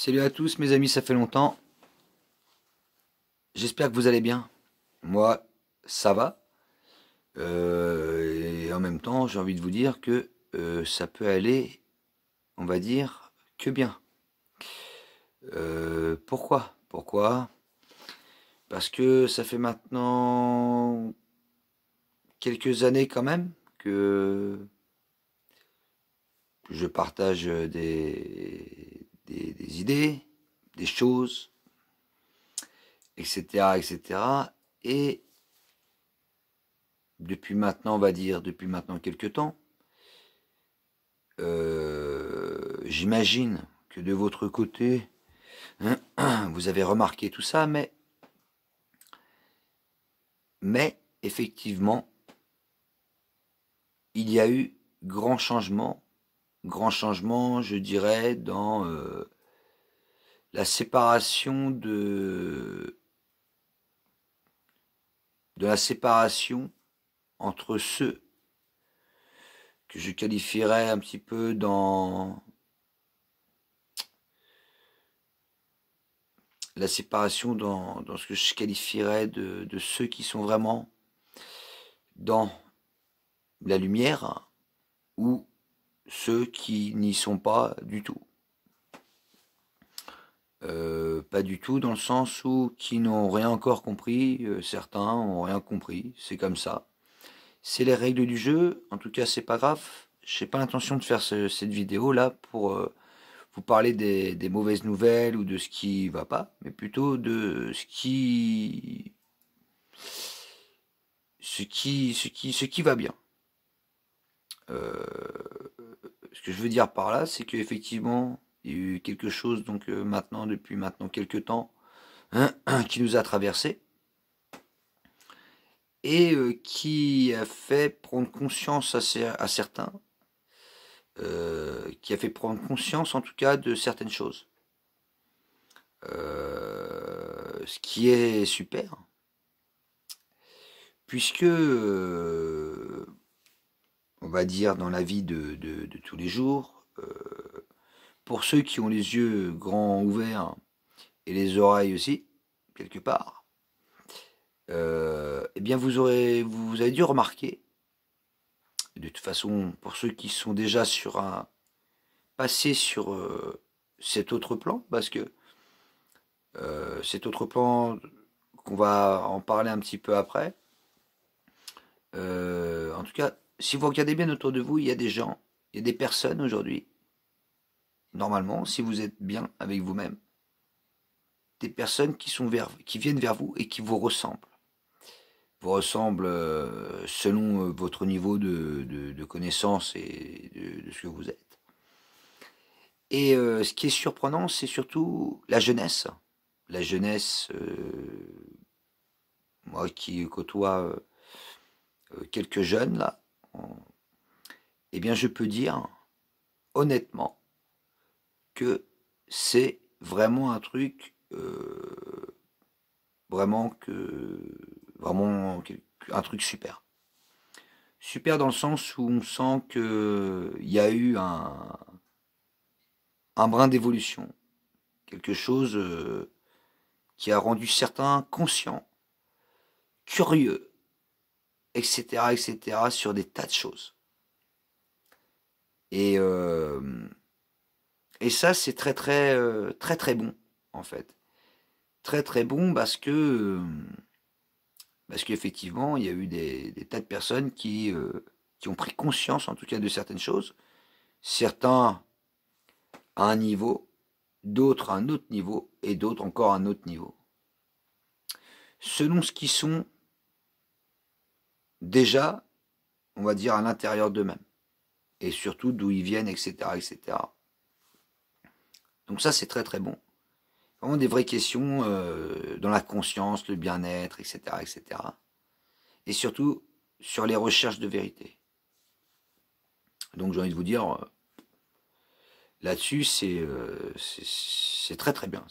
Salut à tous mes amis, ça fait longtemps. J'espère que vous allez bien. Moi, ça va. Et en même temps, j'ai envie de vous dire que ça peut aller, on va dire, que bien. Pourquoi? Pourquoi? Parce que ça fait maintenant quelques années quand même que je partage des idées, des choses, etc., etc. Et depuis maintenant, on va dire, depuis maintenant quelques temps, j'imagine que de votre côté, vous avez remarqué tout ça, mais effectivement, il y a eu grand changement, je dirais, dans la séparation de la séparation entre ceux que je qualifierais un petit peu dans la séparation dans ce que je qualifierais de ceux qui sont vraiment dans la lumière ou ceux qui n'y sont pas du tout. Pas du tout dans le sens où qui n'ont rien encore compris, certains ont rien compris, c'est comme ça. C'est les règles du jeu, en tout cas c'est pas grave. J'ai pas l'intention de faire cette vidéo là pour vous parler des mauvaises nouvelles ou de ce qui va pas, mais plutôt de ce qui va bien. Ce que je veux dire par là, c'est qu'effectivement, il y a eu quelque chose donc depuis maintenant quelques temps, qui nous a traversé et qui a fait prendre conscience à certains, qui a fait prendre conscience en tout cas de certaines choses. Ce qui est super, puisque on va dire dans la vie de tous les jours, pour ceux qui ont les yeux grands ouverts et les oreilles aussi, quelque part, eh bien vous avez dû remarquer, de toute façon, pour ceux qui sont déjà passés sur cet autre plan, parce que cet autre plan, qu'on va en parler un petit peu après, en tout cas, si vous regardez bien autour de vous, il y a des gens, il y a des personnes aujourd'hui, normalement, si vous êtes bien avec vous-même, des personnes qui viennent vers vous et qui vous ressemblent selon votre niveau de connaissance et de ce que vous êtes. Et ce qui est surprenant, c'est surtout la jeunesse. La jeunesse, moi qui côtoie quelques jeunes là, eh bien je peux dire honnêtement que c'est vraiment un truc vraiment un truc super. Super dans le sens où on sent que il y a eu un brin d'évolution, quelque chose qui a rendu certains conscients, curieux, etc., etc., sur des tas de choses. Et, euh, et ça, c'est très très bon, en fait. Très très bon parce qu'effectivement, il y a eu des tas de personnes qui ont pris conscience, en tout cas, de certaines choses. Certains à un niveau, d'autres à un autre niveau, et d'autres encore à un autre niveau. Selon ce qu'ils sont déjà, on va dire, à l'intérieur d'eux-mêmes. Et surtout d'où ils viennent, etc., etc. Donc ça, c'est très très bon. Vraiment des vraies questions dans la conscience, le bien-être, etc., etc. Et surtout sur les recherches de vérité. Donc j'ai envie de vous dire, là-dessus, c'est très très bien.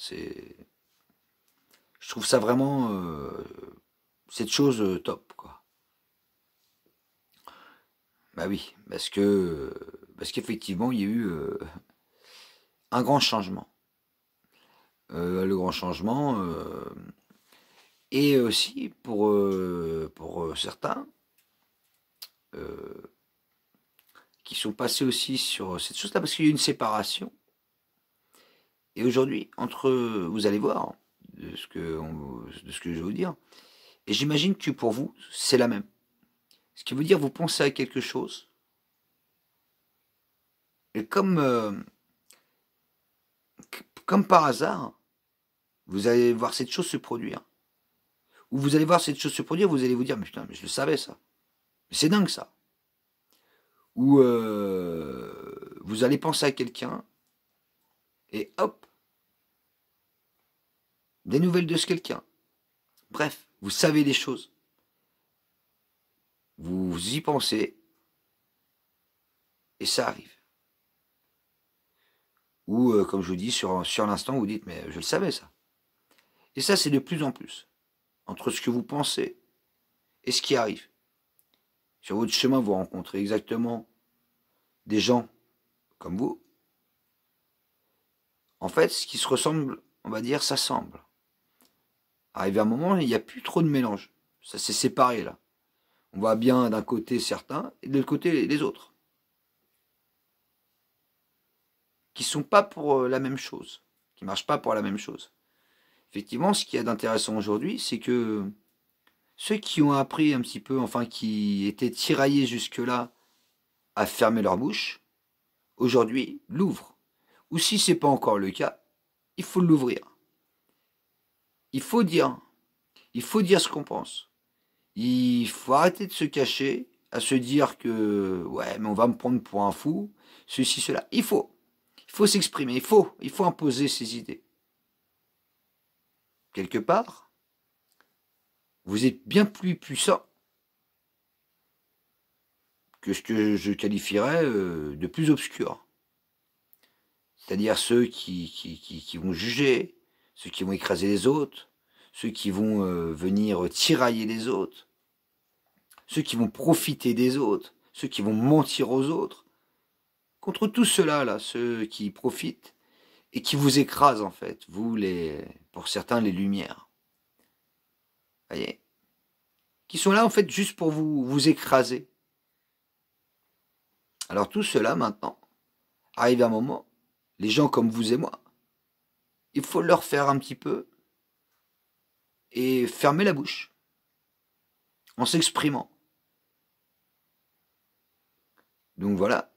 Je trouve ça vraiment cette chose top, quoi. Bah oui, parce qu'effectivement, il y a eu un grand changement. le grand changement, et aussi pour certains qui sont passés aussi sur cette chose-là, parce qu'il y a une séparation. Et aujourd'hui, vous allez voir de ce que je vais vous dire, et j'imagine que pour vous, c'est la même. Ce qui veut dire, vous pensez à quelque chose, et comme par hasard, vous allez voir cette chose se produire. Ou vous allez voir cette chose se produire, vous allez vous dire, mais putain, mais je le savais ça. Mais c'est dingue ça. Ou vous allez penser à quelqu'un, et hop, des nouvelles de ce quelqu'un. Bref, vous savez des choses. Vous y pensez, et ça arrive. Ou, comme je vous dis, sur l'instant, vous dites, mais je le savais ça. Et ça, c'est de plus en plus. Entre ce que vous pensez et ce qui arrive. Sur votre chemin, vous rencontrez exactement des gens comme vous. En fait, ce qui se ressemble, on va dire, s'assemble. Arrivé à un moment, il n'y a plus trop de mélange. Ça s'est séparé, là. On voit bien d'un côté certains, et de l'autre côté les autres. Qui ne sont pas pour la même chose. Qui ne marchent pas pour la même chose. Effectivement, ce qu'il y a d'intéressant aujourd'hui, c'est que ceux qui ont appris un petit peu, enfin qui étaient tiraillés jusque-là à fermer leur bouche, aujourd'hui l'ouvrent. Ou si ce n'est pas encore le cas, il faut l'ouvrir. Il faut dire ce qu'on pense. Il faut arrêter de se cacher, à se dire que ouais, mais on va me prendre pour un fou, ceci, cela. Il faut s'exprimer, il faut imposer ses idées. Quelque part, vous êtes bien plus puissant que ce que je qualifierais de plus obscur. C'est-à-dire ceux qui vont juger, ceux qui vont écraser les autres, ceux qui vont venir tirailler les autres, ceux qui vont profiter des autres, ceux qui vont mentir aux autres. Contre tout cela, là, ceux qui profitent et qui vous écrasent en fait, vous, pour certains, les lumières. Voyez, qui sont là en fait juste pour vous écraser. Alors tout cela maintenant, arrive un moment, les gens comme vous et moi, il faut leur faire un petit peu et fermer la bouche en s'exprimant. Donc voilà,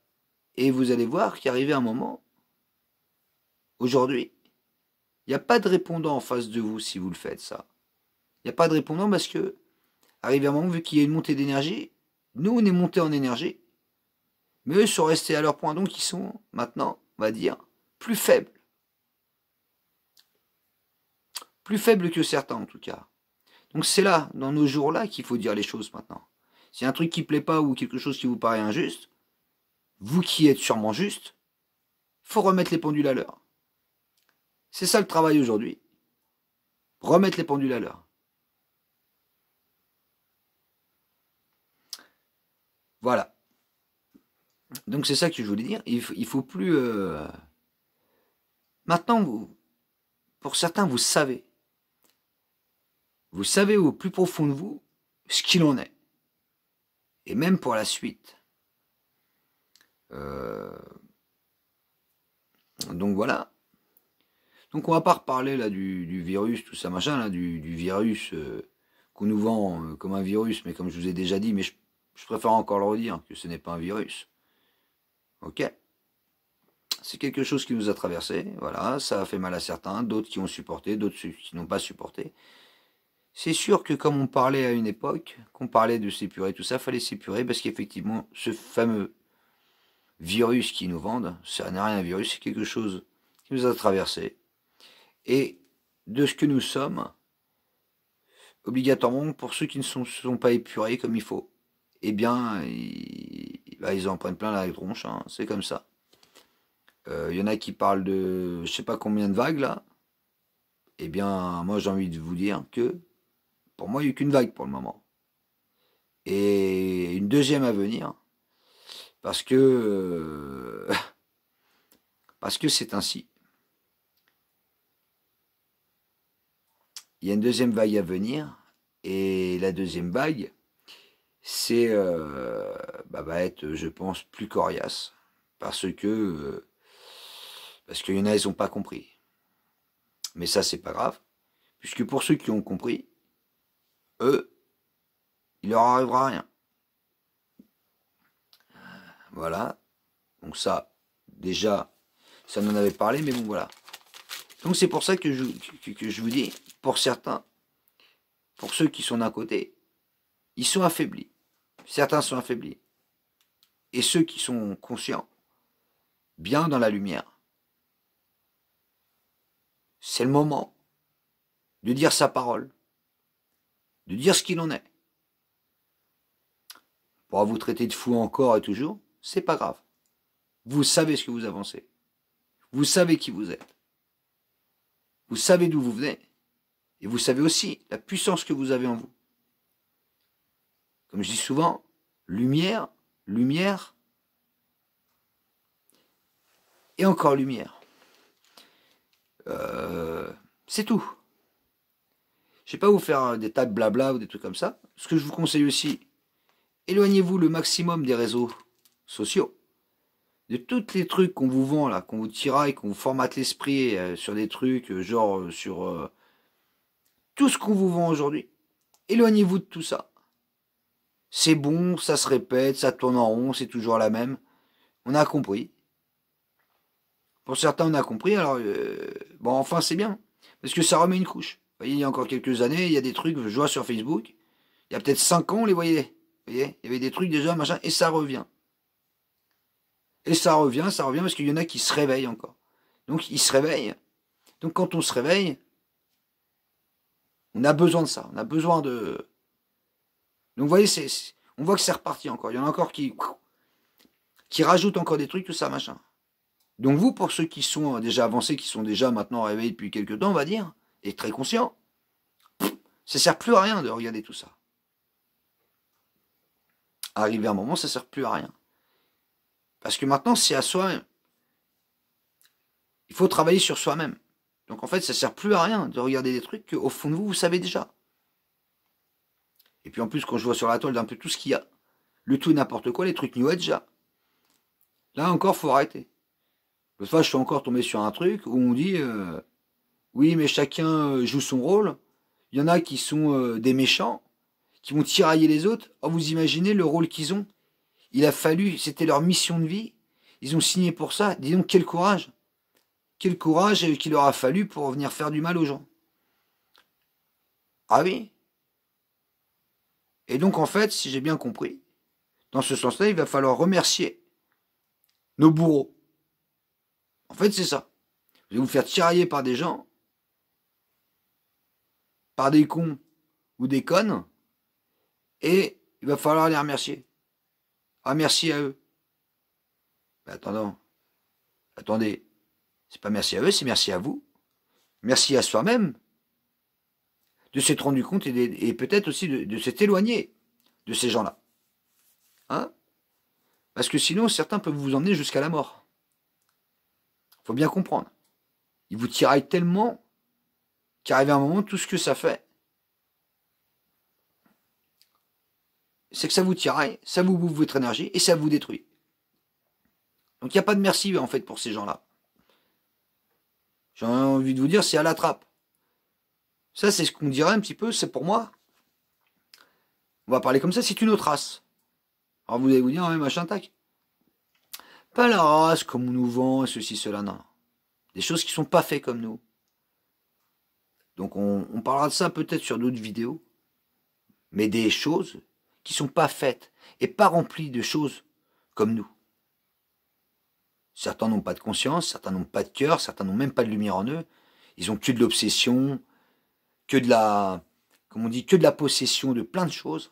et vous allez voir qu'arrivé un moment, aujourd'hui, il n'y a pas de répondant en face de vous si vous le faites ça. Il n'y a pas de répondant parce que, arrivé un moment, vu qu'il y a une montée d'énergie, nous on est monté en énergie, mais eux sont restés à leur point, donc ils sont maintenant, on va dire, plus faibles. Plus faibles que certains en tout cas. Donc c'est là, dans nos jours-là, qu'il faut dire les choses maintenant. S'il y a un truc qui ne plaît pas ou quelque chose qui vous paraît injuste, vous qui êtes sûrement juste, il faut remettre les pendules à l'heure. C'est ça le travail aujourd'hui. Remettre les pendules à l'heure. Voilà. Donc c'est ça que je voulais dire. Il faut plus... Maintenant, pour certains, vous savez. Vous savez au plus profond de vous ce qu'il en est. Et même pour la suite. Donc voilà. Donc on va pas reparler là du virus, tout ça machin, là, du virus qu'on nous vend comme un virus, mais comme je vous ai déjà dit, mais je préfère encore le redire, que ce n'est pas un virus. Ok ? C'est quelque chose qui nous a traversé, voilà, ça a fait mal à certains, d'autres qui ont supporté, d'autres qui n'ont pas supporté. C'est sûr que comme on parlait à une époque, qu'on parlait de s'épurer, tout ça, fallait s'épurer parce qu'effectivement, ce fameux virus qui nous vendent, ça n'est rien un virus, c'est quelque chose qui nous a traversé. Et de ce que nous sommes, obligatoirement, pour ceux qui ne se sont pas épurés comme il faut, eh bien, ils en prennent plein la tronche, hein, c'est comme ça. Y en a qui parlent de je sais pas combien de vagues là. Eh bien, moi j'ai envie de vous dire que pour moi il n'y a eu qu'une vague pour le moment. Et une deuxième à venir. Parce que parce que c'est ainsi. il y a une deuxième vague à venir, et la deuxième vague, c'est va être, je pense, plus coriace, parce qu'il y en a, ils n'ont pas compris. Mais ça, c'est pas grave, puisque pour ceux qui ont compris, eux, il leur arrivera rien. Voilà. Donc ça, déjà, ça m'en avait parlé, mais bon, voilà. Donc c'est pour ça que je vous dis, pour certains, pour ceux qui sont d'un côté, ils sont affaiblis. Certains sont affaiblis. Et ceux qui sont conscients, bien dans la lumière, c'est le moment de dire sa parole, de dire ce qu'il en est. On pourra vous traiter de fou encore et toujours, c'est pas grave. Vous savez ce que vous avancez. Vous savez qui vous êtes. Vous savez d'où vous venez. Et vous savez aussi la puissance que vous avez en vous. Comme je dis souvent, lumière, lumière, et encore lumière. C'est tout. Je ne vais pas vous faire des tas de blabla ou des trucs comme ça. Ce que je vous conseille aussi, éloignez-vous le maximum des réseaux sociaux. De tous les trucs qu'on vous vend là, qu'on vous tiraille, qu'on vous formate l'esprit sur des trucs, sur tout ce qu'on vous vend aujourd'hui. Éloignez-vous de tout ça. C'est bon, ça se répète, ça tourne en rond, c'est toujours la même. On a compris. Pour certains, on a compris, alors bon, enfin c'est bien. Parce que ça remet une couche. Vous voyez, il y a encore quelques années, il y a des trucs, je vois sur Facebook, il y a peut-être 5 ans, on les voyait. Vous voyez, il y avait des trucs déjà, machin, et ça revient. Et ça revient, parce qu'il y en a qui se réveillent encore. Donc ils se réveillent. Donc quand on se réveille, on a besoin de ça. On a besoin de... Donc vous voyez, on voit que c'est reparti encore. Il y en a encore qui rajoutent encore des trucs, tout ça, machin. Donc vous, pour ceux qui sont déjà avancés, qui sont déjà maintenant réveillés depuis quelques temps, on va dire, et très conscients, ça sert plus à rien de regarder tout ça. Arrivé à un moment, ça sert plus à rien. Parce que maintenant, c'est à soi-même. Il faut travailler sur soi-même. Donc en fait, ça sert plus à rien de regarder des trucs qu'au fond de vous, vous savez déjà. Et puis en plus, quand je vois sur la toile d'un peu tout ce qu'il y a, le tout et n'importe quoi, les trucs New Age, là encore, faut arrêter. L'autre fois, je suis encore tombé sur un truc où on dit oui, mais chacun joue son rôle. Il y en a qui sont des méchants, qui vont tirailler les autres. Oh, vous imaginez le rôle qu'ils ont? Il a fallu, c'était leur mission de vie. Ils ont signé pour ça. Dis donc, quel courage. Quel courage qu'il leur a fallu pour venir faire du mal aux gens. Ah oui. Et donc, en fait, si j'ai bien compris, dans ce sens-là, il va falloir remercier nos bourreaux. En fait, c'est ça. Vous allez vous faire tirailler par des gens, par des cons ou des connes, et il va falloir les remercier. Ah, merci à eux. Mais attendez, c'est pas merci à eux, c'est merci à vous. Merci à soi-même de s'être rendu compte et peut-être aussi de s'être éloigné de ces gens-là. Hein? Parce que sinon, certains peuvent vous emmener jusqu'à la mort. Faut bien comprendre. Ils vous tiraillent tellement qu'arrivé à un moment, tout ce que ça fait, c'est que ça vous tiraille, ça vous bouffe votre énergie et ça vous détruit. Donc il n'y a pas de merci en fait pour ces gens-là. J'ai envie de vous dire, c'est à la trappe. Ça, c'est ce qu'on dirait un petit peu, c'est pour moi. On va parler comme ça, c'est une autre race. Alors vous allez vous dire, ouais, machin, tac. Pas la race comme on nous vend, ceci, cela, non. Des choses qui sont pas faites comme nous. Donc on parlera de ça peut-être sur d'autres vidéos. Mais des choses qui sont pas faites et pas remplies de choses comme nous. Certains n'ont pas de conscience, certains n'ont pas de cœur, certains n'ont même pas de lumière en eux. Ils ont que de l'obsession, que de la, comme on dit, que de la possession de plein de choses.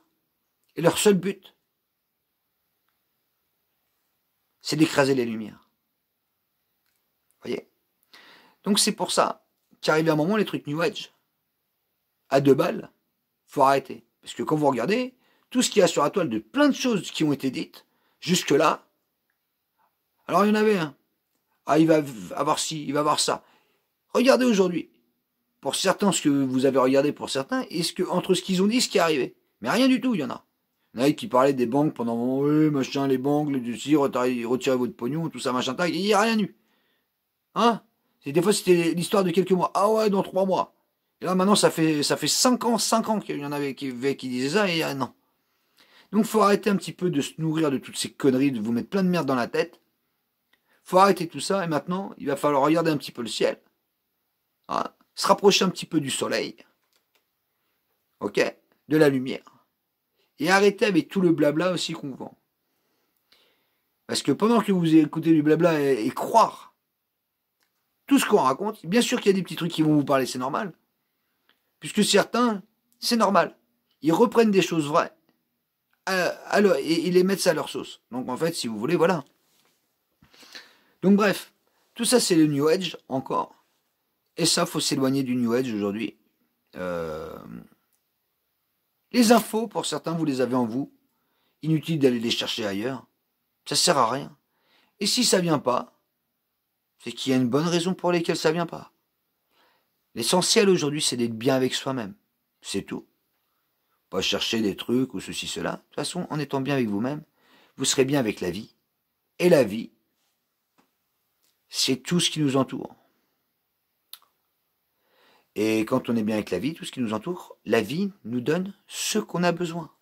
Et leur seul but, c'est d'écraser les lumières. Vous voyez? Donc c'est pour ça qu'arrivé à un moment, les trucs New Age, à 2 balles, faut arrêter. Parce que quand vous regardez, tout ce qu'il y a sur la toile de plein de choses qui ont été dites, jusque-là, alors il y en avait un. Ah, il va avoir ci, il va avoir ça. Regardez aujourd'hui. pour certains, ce que vous avez regardé pour certains, et entre ce qu'ils ont dit, ce qui est arrivé. Mais rien du tout, il y en a. Il y en a qui parlaient des banques pendant un moment, oui, machin, les banques, les retirez votre pognon, tout ça, machin, tac, il n'y a rien eu. Hein? Des fois, c'était l'histoire de quelques mois. Ah ouais, dans 3 mois. Et là, maintenant, ça fait 5 ans qu'il y en avait qui disaient ça, et non. Donc, faut arrêter un petit peu de se nourrir de toutes ces conneries, de vous mettre plein de merde dans la tête. Faut arrêter tout ça, et maintenant, il va falloir regarder un petit peu le ciel. Hein? Se rapprocher un petit peu du soleil. Ok? De la lumière. Et arrêter avec tout le blabla aussi qu'on vend. Parce que pendant que vous écoutez du blabla et croire tout ce qu'on raconte, bien sûr qu'il y a des petits trucs qui vont vous parler, c'est normal. Puisque certains, c'est normal. Ils reprennent des choses vraies et ils les mettent ça à leur sauce. Donc en fait, si vous voulez, voilà. Donc bref, tout ça c'est le New Age encore. Et ça, faut s'éloigner du New Age aujourd'hui. Les infos, pour certains, vous les avez en vous. Inutile d'aller les chercher ailleurs. Ça sert à rien. Et si ça vient pas, c'est qu'il y a une bonne raison pour laquelle ça vient pas. L'essentiel aujourd'hui, c'est d'être bien avec soi-même. C'est tout. Pas chercher des trucs ou ceci, cela. De toute façon, en étant bien avec vous-même, vous serez bien avec la vie. Et la vie, c'est tout ce qui nous entoure. Et quand on est bien avec la vie, tout ce qui nous entoure, la vie nous donne ce qu'on a besoin.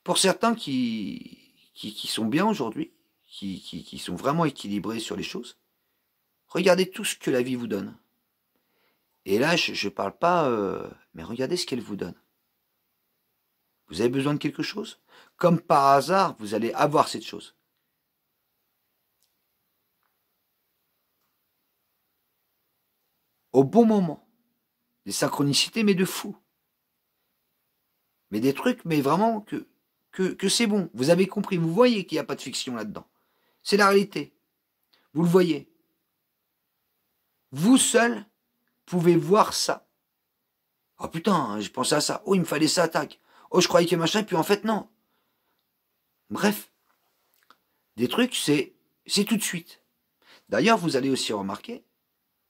Pour certains qui sont bien aujourd'hui, qui sont vraiment équilibrés sur les choses, regardez tout ce que la vie vous donne. Et là, je ne parle pas, mais regardez ce qu'elle vous donne. Vous avez besoin de quelque chose? Comme par hasard, vous allez avoir cette chose. Au bon moment. Des synchronicités, mais de fou. Mais des trucs, mais vraiment que c'est bon. Vous avez compris, vous voyez qu'il n'y a pas de fiction là-dedans. C'est la réalité. Vous le voyez. Vous seul pouvez voir ça. Oh putain, je pensais à ça. Oh, il me fallait ça, tac. Oh, je croyais que machin, puis en fait, non. Bref. Des trucs, c'est tout de suite. D'ailleurs, vous allez aussi remarquer,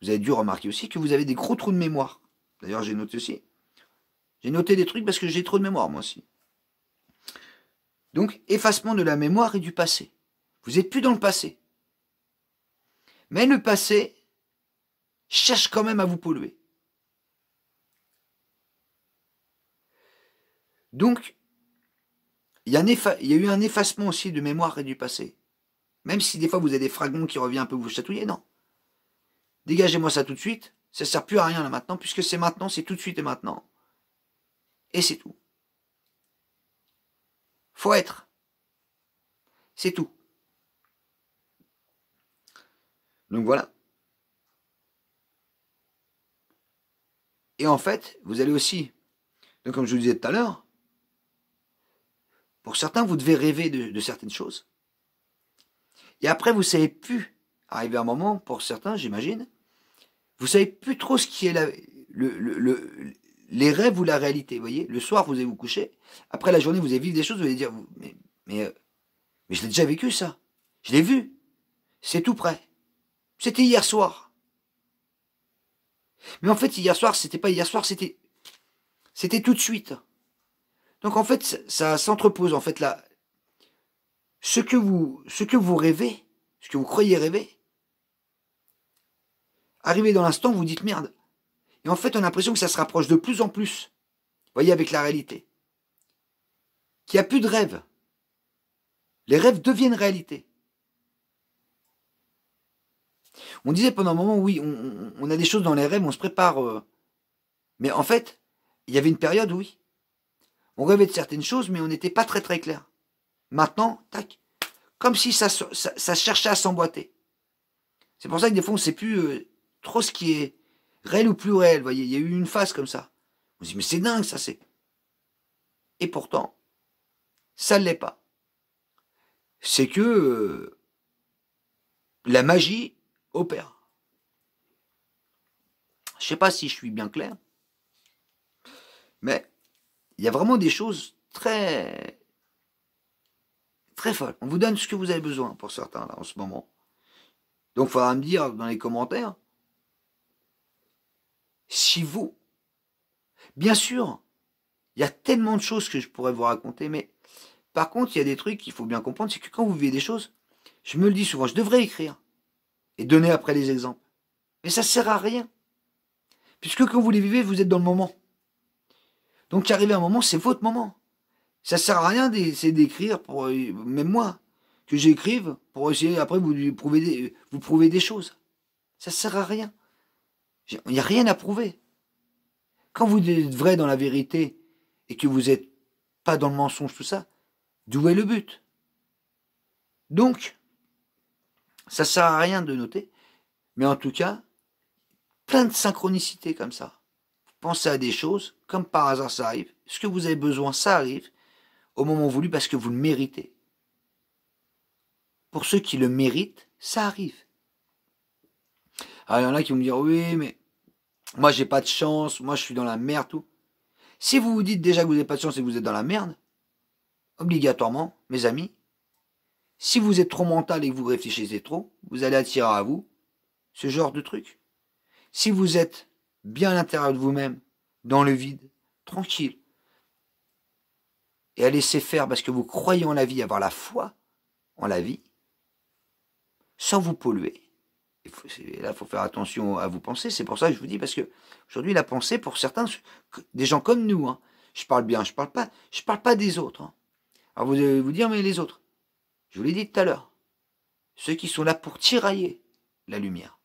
vous avez dû remarquer aussi que vous avez des gros trous de mémoire. D'ailleurs, j'ai noté aussi. J'ai noté des trucs parce que j'ai trop de mémoire, moi aussi. Donc, effacement de la mémoire et du passé. Vous n'êtes plus dans le passé. Mais le passé cherche quand même à vous polluer. Donc, il y a eu un effacement aussi de mémoire et du passé. Même si des fois vous avez des fragments qui reviennent un peu vous chatouiller, non. Dégagez-moi ça tout de suite. Ça ne sert plus à rien là maintenant, puisque c'est maintenant, c'est tout de suite et maintenant. Et c'est tout. Faut être. C'est tout. Donc voilà. Et en fait, vous allez aussi, donc comme je vous le disais tout à l'heure, pour certains, vous devez rêver de certaines choses. Et après, vous ne savez plus, arrivé à un moment, pour certains, j'imagine, vous ne savez plus trop ce qui est les rêves ou la réalité. Vous voyez, le soir, vous allez vous coucher. Après la journée, vous allez vivre des choses, vous allez dire, mais je l'ai déjà vécu ça. Je l'ai vu. C'est tout près. C'était hier soir. Mais en fait, hier soir, c'était pas hier soir, c'était tout de suite. Donc en fait, ça s'entrepose. En fait, là, ce que vous rêvez, ce que vous croyez rêver, arrivé dans l'instant, vous dites merde. Et en fait, on a l'impression que ça se rapproche de plus en plus. Vous voyez, avec la réalité. Qu'il n'y a plus de rêves. Les rêves deviennent réalité. On disait pendant un moment, oui, on a des choses dans les rêves, on se prépare. Mais en fait, il y avait une période, oui. On rêvait de certaines choses, mais on n'était pas très très clair. Maintenant, tac, comme si ça cherchait à s'emboîter. C'est pour ça que des fois, on ne sait plus trop ce qui est réel ou plus réel. Vous voyez, il y a eu une phase comme ça. On se dit, mais c'est dingue, ça c'est. Et pourtant, ça ne l'est pas. C'est que la magie opère. Je ne sais pas si je suis bien clair, mais il y a vraiment des choses très très folles. On vous donne ce que vous avez besoin pour certains là en ce moment. Donc il faudra me dire dans les commentaires Si vous, bien sûr, il y a tellement de choses que je pourrais vous raconter, mais par contre, il y a des trucs qu'il faut bien comprendre, c'est que quand vous vivez des choses, je me le dis souvent, je devrais écrire et donner après les exemples. Mais ça sert à rien. Puisque quand vous les vivez, vous êtes dans le moment. Donc, arrivé un moment, c'est votre moment. Ça sert à rien d'essayer d'écrire pour, même moi, que j'écrive pour essayer après vous prouver des choses. Ça sert à rien. Il n'y a rien à prouver. Quand vous êtes vrai dans la vérité et que vous n'êtes pas dans le mensonge, tout ça, d'où est le but? Donc, ça sert à rien de noter, mais en tout cas, plein de synchronicités comme ça. Pensez à des choses, comme par hasard ça arrive. Ce que vous avez besoin, ça arrive au moment voulu parce que vous le méritez. Pour ceux qui le méritent, ça arrive. Alors il y en a qui vont me dire oui, mais moi j'ai pas de chance, moi je suis dans la merde, tout. Si vous vous dites déjà que vous n'avez pas de chance et que vous êtes dans la merde, obligatoirement, mes amis, si vous êtes trop mental et que vous réfléchissez trop, vous allez attirer à vous ce genre de truc. Si vous êtes bien à l'intérieur de vous-même, dans le vide, tranquille, et à laisser faire parce que vous croyez en la vie, avoir la foi en la vie, sans vous polluer. Là, il faut faire attention à vos pensées. C'est pour ça que je vous dis, parce que aujourd'hui, la pensée, pour certains, des gens comme nous, hein, je parle bien, je parle pas des autres. Hein. Alors vous allez vous dire, mais les autres, je vous l'ai dit tout à l'heure, ceux qui sont là pour tirailler la lumière,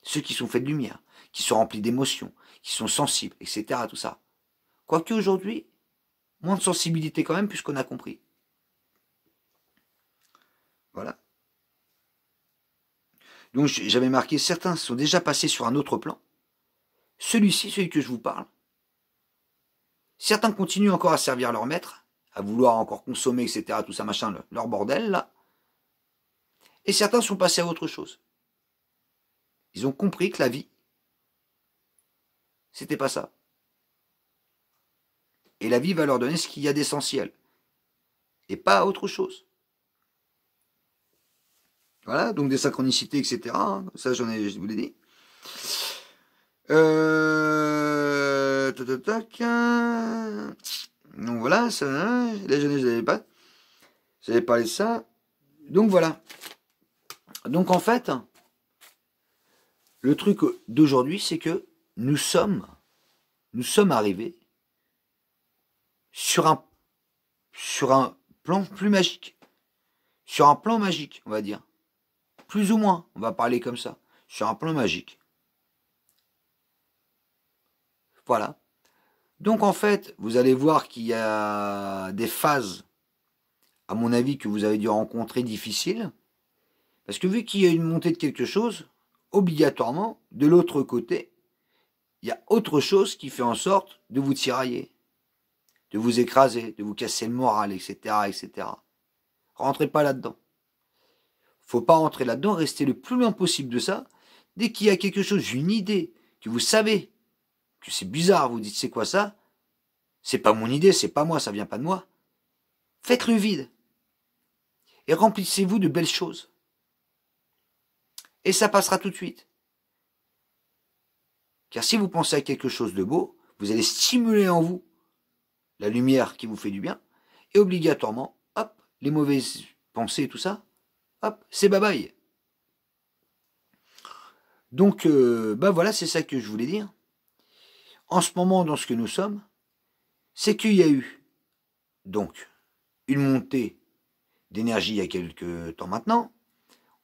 ceux qui sont faits de lumière, qui sont remplis d'émotions, qui sont sensibles, etc., tout ça. Quoique aujourd'hui, moins de sensibilité quand même, puisqu'on a compris. Voilà. Donc j'avais marqué, certains sont déjà passés sur un autre plan. Celui-ci, celui que je vous parle. Certains continuent encore à servir leur maître, à vouloir encore consommer, etc., tout ça, machin, leur bordel, là. Et certains sont passés à autre chose. Ils ont compris que la vie, c'était pas ça. Et la vie va leur donner ce qu'il y a d'essentiel. Et pas autre chose. Voilà, donc des synchronicités, etc. Hein, ça, je vous l'ai dit. Donc voilà, ça, la jeunesse, j'avais parlé de ça. Donc voilà. Donc en fait, le truc d'aujourd'hui, c'est que nous sommes arrivés sur un plan plus magique. Sur un plan magique, on va dire. Plus ou moins, on va parler comme ça. Sur un plan magique. Voilà. Donc en fait, vous allez voir qu'il y a des phases, à mon avis, que vous avez dû rencontrer difficiles. Parce que vu qu'il y a une montée de quelque chose, obligatoirement, de l'autre côté, il y a autre chose qui fait en sorte de vous tirailler, de vous écraser, de vous casser le moral, etc., etc. Rentrez pas là-dedans. Faut pas rentrer là-dedans, restez le plus loin possible de ça. Dès qu'il y a quelque chose, une idée, que vous savez que c'est bizarre, vous dites c'est quoi ça? C'est pas mon idée, c'est pas moi, ça vient pas de moi. Faites le vide. Et remplissez-vous de belles choses. Et ça passera tout de suite. Car si vous pensez à quelque chose de beau, vous allez stimuler en vous la lumière qui vous fait du bien, et obligatoirement, hop, les mauvaises pensées et tout ça, hop, c'est bye bye. Donc, voilà, c'est ça que je voulais dire. En ce moment, dans ce que nous sommes, c'est qu'il y a eu, donc, une montée d'énergie il y a quelques temps maintenant,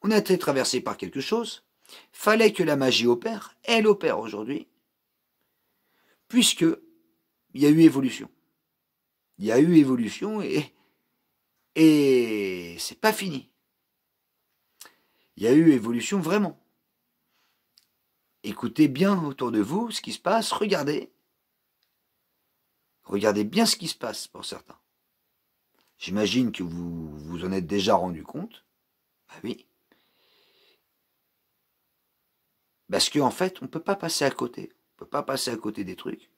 on a été traversé par quelque chose, fallait que la magie opère, elle opère aujourd'hui, puisque il y a eu évolution. Il y a eu évolution et c'est pas fini. Il y a eu évolution vraiment. Écoutez bien autour de vous ce qui se passe, regardez. Regardez bien ce qui se passe pour certains. J'imagine que vous vous en êtes déjà rendu compte. Bah oui. Parce qu'en fait, on ne peut pas passer à côté. On ne peut pas passer à côté des trucs.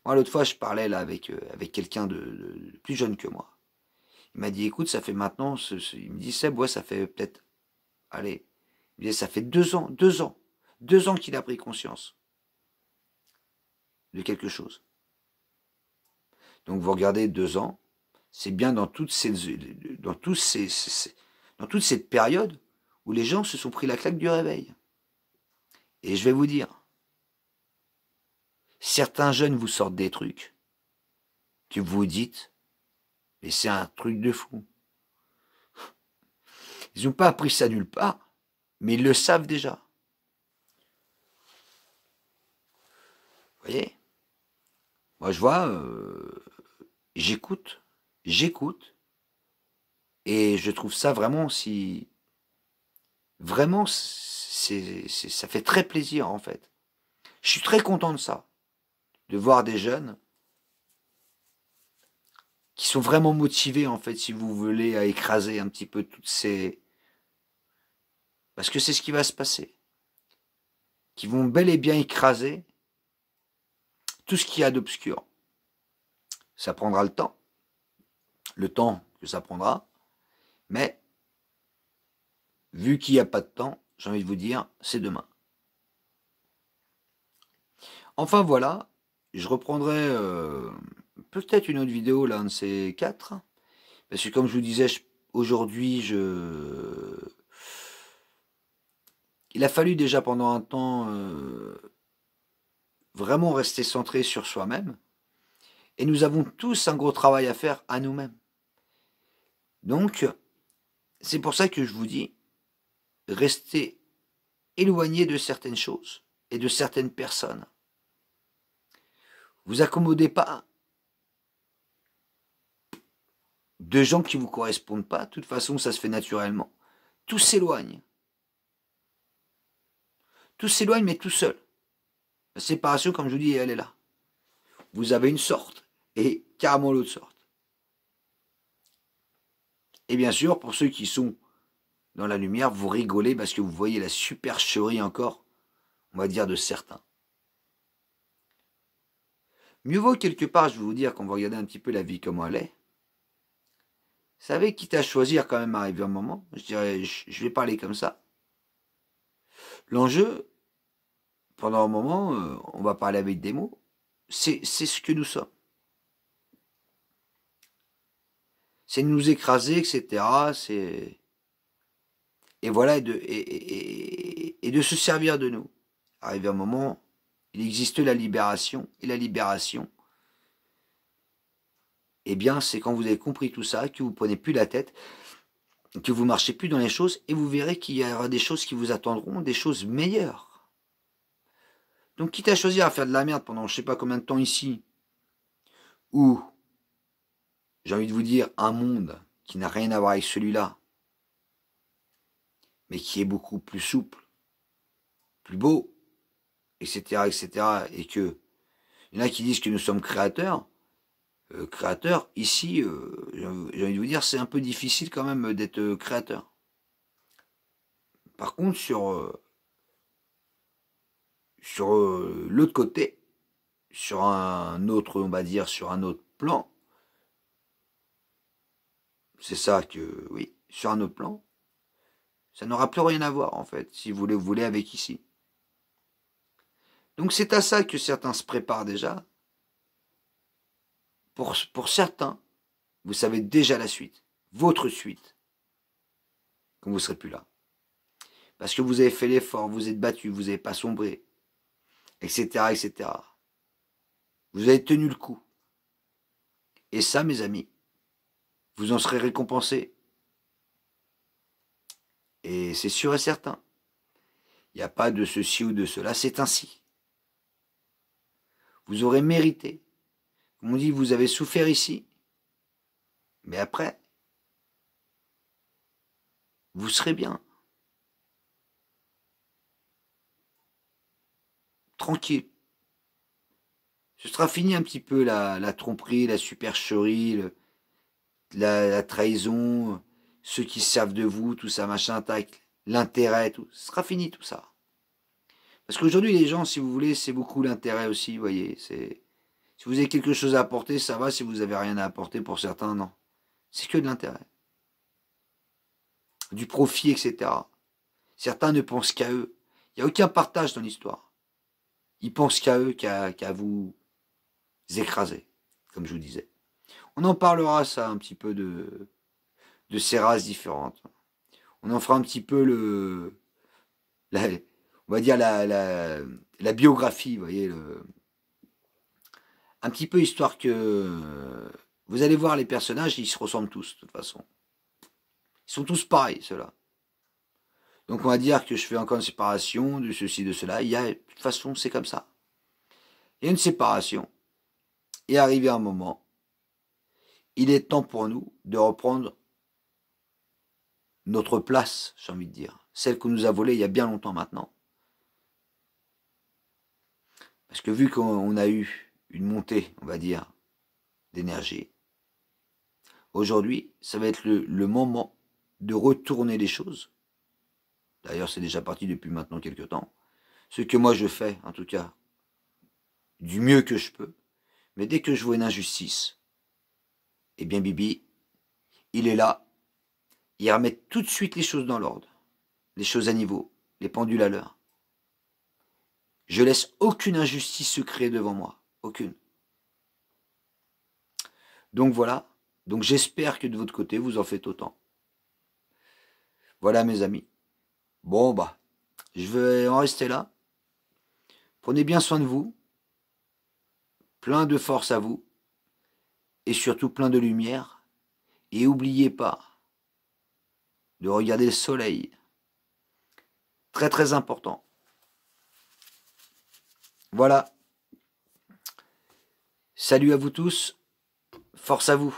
Moi, l'autre fois, je parlais là avec quelqu'un de plus jeune que moi. Il m'a dit, écoute, ça fait maintenant, il me dit, Seb, ouais, ça fait peut-être, allez, il me dit, ça fait 2 ans qu'il a pris conscience. de quelque chose. Donc vous regardez 2 ans, c'est bien dans toute cette période où les gens se sont pris la claque du réveil. Et je vais vous dire, certains jeunes vous sortent des trucs que vous vous dites, mais c'est un truc de fou. Ils n'ont pas appris ça nulle part, mais ils le savent déjà. Vous voyez? Moi, je vois, j'écoute, et je trouve ça vraiment vraiment, ça fait très plaisir, en fait. Je suis très content de ça, de voir des jeunes qui sont vraiment motivés, en fait, si vous voulez, à écraser un petit peu toutes ces... Parce que c'est ce qui va se passer. Qui vont bel et bien écraser tout ce qu'il y a d'obscur. Ça prendra le temps que ça prendra, mais vu qu'il n'y a pas de temps, j'ai envie de vous dire, c'est demain. Enfin voilà, je reprendrai peut-être une autre vidéo, l'un de ces 4, parce que comme je vous disais, aujourd'hui, il a fallu déjà pendant un temps vraiment rester centré sur soi-même, et nous avons tous un gros travail à faire à nous-mêmes. Donc, c'est pour ça que je vous dis, restez éloigné de certaines choses et de certaines personnes. Vous accommodez pas de gens qui ne vous correspondent pas. De toute façon, ça se fait naturellement. Tout s'éloigne. Tout s'éloigne, mais tout seul. La séparation, comme je vous dis, elle est là. Vous avez une sorte et carrément l'autre sorte. Et bien sûr, pour ceux qui sont dans la lumière, vous rigolez parce que vous voyez la supercherie encore, on va dire, de certains. Mieux vaut quelque part, je vais vous dire, qu'on va regarder un petit peu la vie comment elle est. Vous savez, quitte à choisir quand même arriver un moment, je dirais, je vais parler comme ça. L'enjeu, pendant un moment, on va parler avec des mots, c'est ce que nous sommes. C'est de nous écraser, etc. Et voilà, et de se servir de nous. Arrivé un moment, il existe la libération, et la libération, eh bien, c'est quand vous avez compris tout ça, que vous ne prenez plus la tête, que vous marchez plus dans les choses, et vous verrez qu'il y aura des choses qui vous attendront, des choses meilleures. Donc, quitte à choisir à faire de la merde pendant je sais pas combien de temps ici, ou, j'ai envie de vous dire, un monde qui n'a rien à voir avec celui-là, mais qui est beaucoup plus souple, plus beau, etc., etc., et que, il y en a qui disent que nous sommes créateurs, ici, j'ai envie de vous dire, c'est un peu difficile quand même d'être créateur. Par contre, sur l'autre côté, sur un autre, on va dire, sur un autre plan, c'est ça que, oui, sur un autre plan, ça n'aura plus rien à voir, en fait, si vous voulez, avec ici. Donc c'est à ça que certains se préparent déjà. Pour certains, vous savez déjà la suite, votre suite, quand vous ne serez plus là. Parce que vous avez fait l'effort, vous êtes battu, vous n'avez pas sombré, etc., etc. Vous avez tenu le coup. Et ça, mes amis, vous en serez récompensés. Et c'est sûr et certain. Il n'y a pas de ceci ou de cela, c'est ainsi. Vous aurez mérité. Comme on dit, vous avez souffert ici. Mais après, vous serez bien. Tranquille. Ce sera fini un petit peu la tromperie, la supercherie, la trahison, ceux qui se servent de vous, tout ça, machin, tac, l'intérêt, tout. Ce sera fini tout ça. Parce qu'aujourd'hui, les gens, si vous voulez, c'est beaucoup l'intérêt aussi, vous voyez. Si vous avez quelque chose à apporter, ça va. Si vous n'avez rien à apporter, pour certains, non. C'est que de l'intérêt. Du profit, etc. Certains ne pensent qu'à eux. Il n'y a aucun partage dans l'histoire. Ils pensent qu'à eux, qu'à vous, écraser, comme je vous disais. On en parlera, ça, un petit peu de ces races différentes. On en fera un petit peu on va dire la biographie, vous voyez, un petit peu histoire que vous allez voir les personnages, ils se ressemblent tous, de toute façon. Ils sont tous pareils, ceux-là. Donc on va dire que je fais encore une séparation de ceci, de cela. De toute façon, c'est comme ça. Il y a une séparation. Et arrivé un moment, il est temps pour nous de reprendre notre place, j'ai envie de dire. Celle que nous a volée il y a bien longtemps maintenant. Parce que vu qu'on a eu une montée, on va dire, d'énergie, aujourd'hui, ça va être le moment de retourner les choses. D'ailleurs, c'est déjà parti depuis maintenant quelques temps. Ce que moi je fais, en tout cas, du mieux que je peux. Mais dès que je vois une injustice, eh bien Bibi, il est là, il remet tout de suite les choses dans l'ordre, les choses à niveau, les pendules à l'heure. Je laisse aucune injustice se créer devant moi, aucune. Donc voilà, donc j'espère que de votre côté vous en faites autant. Voilà mes amis. Bon bah, je vais en rester là. Prenez bien soin de vous, plein de force à vous, et surtout plein de lumière. Et n'oubliez pas de regarder le soleil. Très très important. Voilà. Salut à vous tous. Force à vous.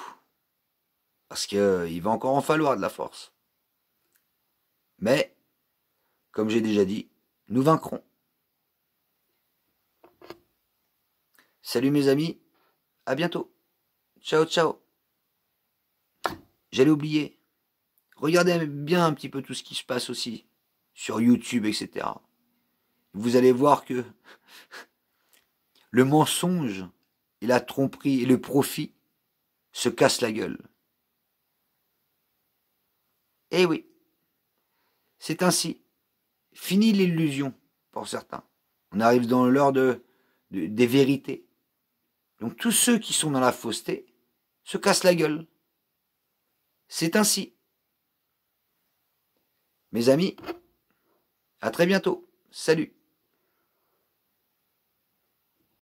Parce qu'il va encore en falloir de la force. Mais, comme j'ai déjà dit, nous vaincrons. Salut mes amis. À bientôt. Ciao ciao. J'allais oublier. Regardez bien un petit peu tout ce qui se passe aussi. Sur YouTube, etc. Vous allez voir que le mensonge et la tromperie et le profit se cassent la gueule. Eh oui, c'est ainsi. Fini l'illusion pour certains. On arrive dans l'heure des vérités. Donc tous ceux qui sont dans la fausseté se cassent la gueule. C'est ainsi. Mes amis, à très bientôt. Salut.